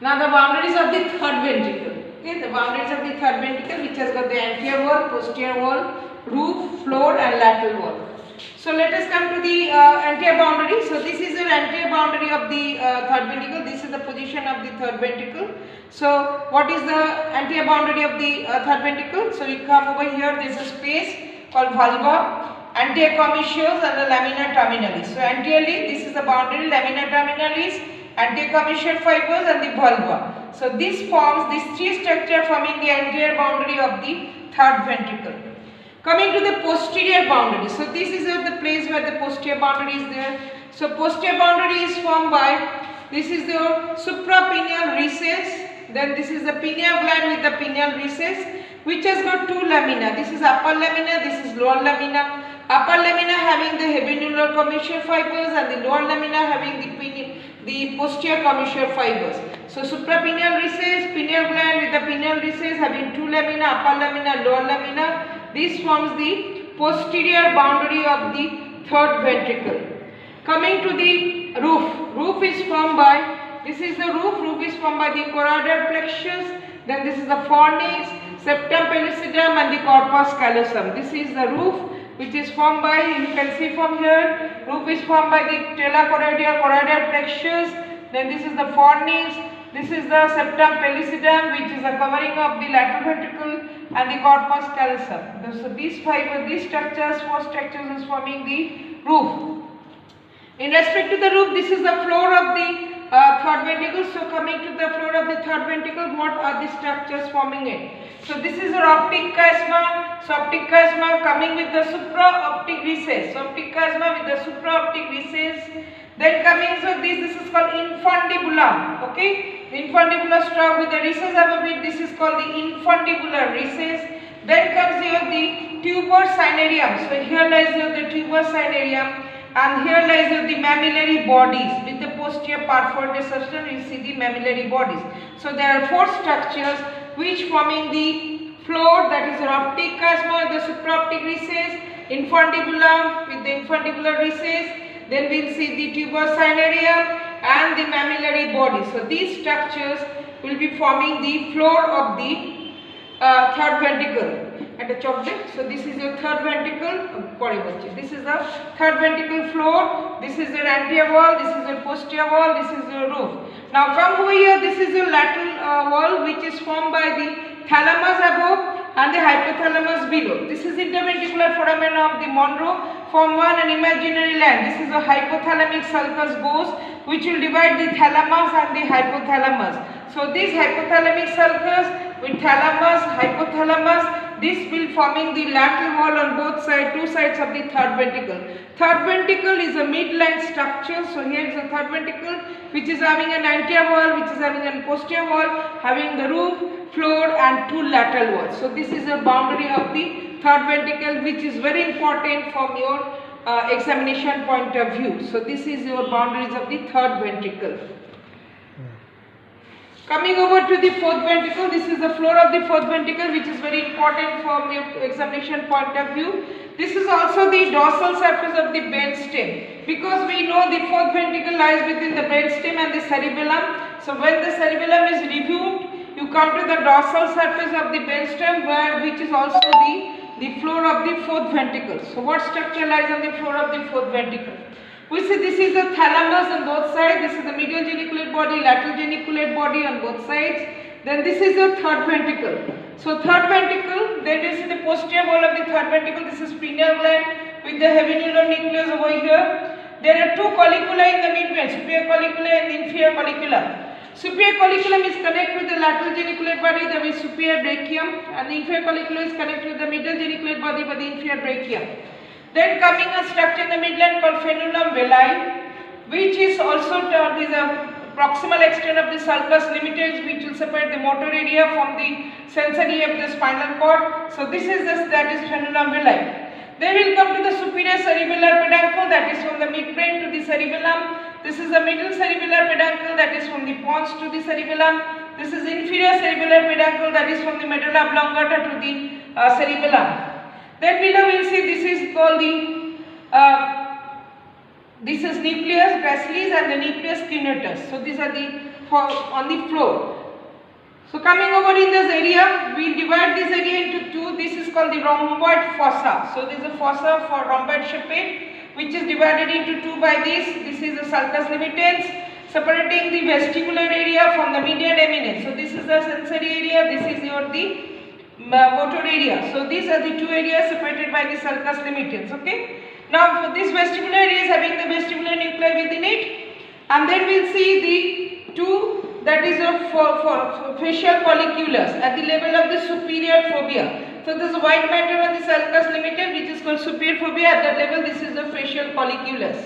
Now the boundaries of the third ventricle. Okay, the boundaries of the third ventricle, which has got the anterior wall, posterior wall, roof, floor, and lateral wall. So let us come to the anterior boundary. So this is your anterior boundary of the third ventricle. This is the position of the third ventricle. So what is the anterior boundary of the third ventricle? So we come over here. There is a space called vulva, anterior commissures, and the lamina terminalis. So anteriorly, this is the boundary, lamina terminalis, anterior commissure fibers, and the vulva. So this forms these three structures forming the anterior boundary of the third ventricle. Coming to the posterior boundary. So this is the place where the posterior boundary is there. So posterior boundary is formed by, this is the suprapineal recess, then this is the pineal gland with the pineal recess, which has got two lamina. This is upper lamina, this is lower lamina. Upper lamina having the habenular commissure fibers and the lower lamina having the posterior commissure fibers. So suprapineal recess, pineal gland with the pineal recess having two lamina, upper lamina, lower lamina. This forms the posterior boundary of the third ventricle. Coming to the roof. Roof is formed by, this is the roof. Roof is formed by the choroidal plexus. Then this is the fornix, septum pellucidum, and the corpus callosum. This is the roof which is formed by, you can see from here, roof is formed by the telachoroidal choroidal plexus. Then this is the fornix. This is the septum pellucidum, which is the covering of the lateral ventricle, and the corpus callosum. So these structures, four structures is forming the roof. In respect to the roof, this is the floor of the third ventricle. So coming to the floor of the third ventricle, what are the structures forming it? So this is your optic chiasma. So optic chiasma coming with the supraoptic recess. So optic chiasma with the supraoptic recess. Then coming, so this is called infundibulum. Okay, the infundibular stalk with the recess above it. This is called the infundibular recess. Then comes here the tuber cinereum. So here lies here the tuber cinereum. And here lies the mammillary bodies with the posterior perforated substance. You see the mammillary bodies. So there are four structures which forming the floor, that is an optic chiasma, the supraoptic recess, infundibulum with the infundibular recess. Then we will see the tuber cinereum and the mammillary bodies. So these structures will be forming the floor of the third ventricle. At a chocolate. So this is your third ventricle. This is the third ventricle floor. This is your anterior wall. This is your posterior wall. This is your roof. Now come over here. This is your lateral wall, which is formed by the thalamus above and the hypothalamus below. This is interventricular foramen of the Monro. Form one an imaginary line. This is a hypothalamic sulcus gauze, which will divide the thalamus and the hypothalamus. So this hypothalamic sulcus with thalamus, hypothalamus, this will forming the lateral wall on both sides, two sides of the third ventricle. Third ventricle is a midline structure. So here is a third ventricle which is having an anterior wall, which is having a posterior wall, having the roof, floor, and two lateral walls. So this is a boundary of the third ventricle, which is very important from your examination point of view. So this is your boundaries of the third ventricle. Coming over to the fourth ventricle, this is the floor of the fourth ventricle, which is very important from your examination point of view. This is also the dorsal surface of the brainstem, because we know the fourth ventricle lies between the brainstem and the cerebellum. So when the cerebellum is removed, you come to the dorsal surface of the brainstem, which is also the floor of the fourth ventricle. So what structure lies on the floor of the fourth ventricle? We see this is the thalamus on both sides, this is the medial geniculate body, lateral geniculate body on both sides. Then this is the third ventricle. So third ventricle, then this is the posterior wall of the third ventricle. This is pineal gland with the habenular nucleus over here. There are two collicula in the midbrain, superior collicula and inferior collicula. Superior colliculum is connected with the lateral geniculate body, that is superior brachium, and the inferior colliculum is connected with the medial geniculate body by the inferior brachium. Then coming a structure in the midline called frenulum velar, which is also termed as a proximal extent of the sulcus limites, which will separate the motor area from the sensory of the spinal cord. So this is that is frenulum velar. Then we will come to the superior cerebellar peduncle, that is from the midbrain to the cerebellum. This is the middle cerebellar peduncle, that is from the pons to the cerebellum. This is inferior cerebellar peduncle, that is from the medulla oblongata to the cerebellum. Then below we will see this is called the This is nucleus gracilis and the nucleus cuneatus. So these are the on the floor. So coming over in this area, we will divide this area into two. This is called the rhomboid fossa. So this is a fossa for rhomboid shaped, which is divided into two by this. This is the sulcus limitans, separating the vestibular area from the median eminence. So this is the sensory area. This is the motor area. So these are the two areas separated by the sulcus limitans. Okay. Now for this vestibular area is having the vestibular nuclei within it, and then we'll see the two, that is for facial colliculus at the level of the superior fovea. So this white matter on the sulcus limitan, which is called superior fovea, at that level this is the facial colliculus.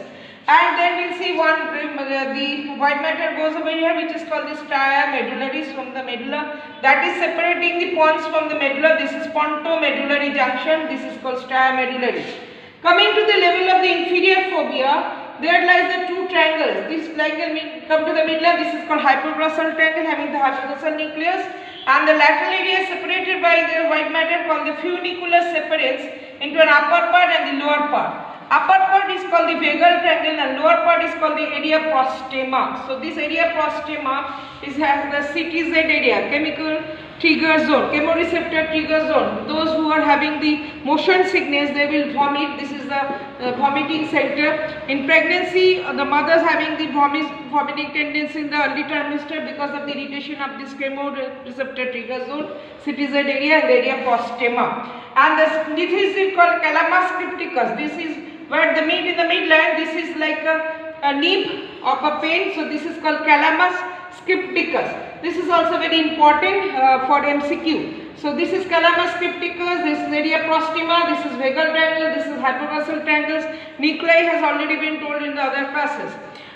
And then we'll see the white matter goes over here, which is called the stria medullaris from the medulla, that is separating the pons from the medulla. This is pontomedullary junction. This is called stria medullaris. Coming to the level of the inferior fovea, there lies the two triangles. This triangle come to the middle. This is called hypoglossal triangle, having the hypoglossal nucleus, and the lateral area is separated by the white matter called the funiculus separates into an upper part and the lower part. Upper part is called the vagal triangle and lower part is called the area prostema. So this area prostema has the CTZ area, chemical trigger zone, chemoreceptor trigger zone. Those who are having the motion sickness, they will vomit. This is the vomiting center. In pregnancy, the mothers having the vomiting tendency in the early trimester because of the irritation of this chemoreceptor trigger zone, CTZ area and the area prostema. And this is called calamus crypticus. This is where the meat in the midline. This is like a nib of a pain. So this is called calamus crypticus. This is also very important for MCQ. So this is calamus crypticus, this is area prostema, this is vagal triangle, this is hypoglossal triangles. Nuclei has already been told in the other classes.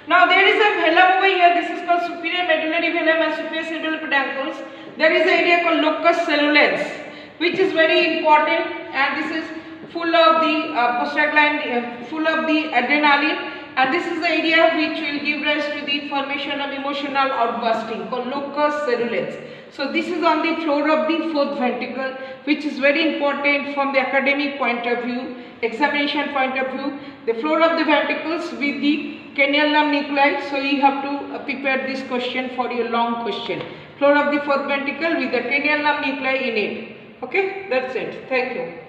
Now there is a velum over here. This is called superior medullary velum and superior cerebral peduncles. There is an area called locus coeruleus, which is very important, and this is full of the prostaglandin, full of the adrenaline, and this is the area which will give rise to the formation of emotional outbursting called locus coeruleus. So this is on the floor of the fourth ventricle, which is very important from the academic point of view, examination point of view. The floor of the ventricles with the cranial nuclei. So you have to prepare this question for your long question. Floor of the fourth ventricle with the cranial nuclei in it. Okay, that's it. Thank you.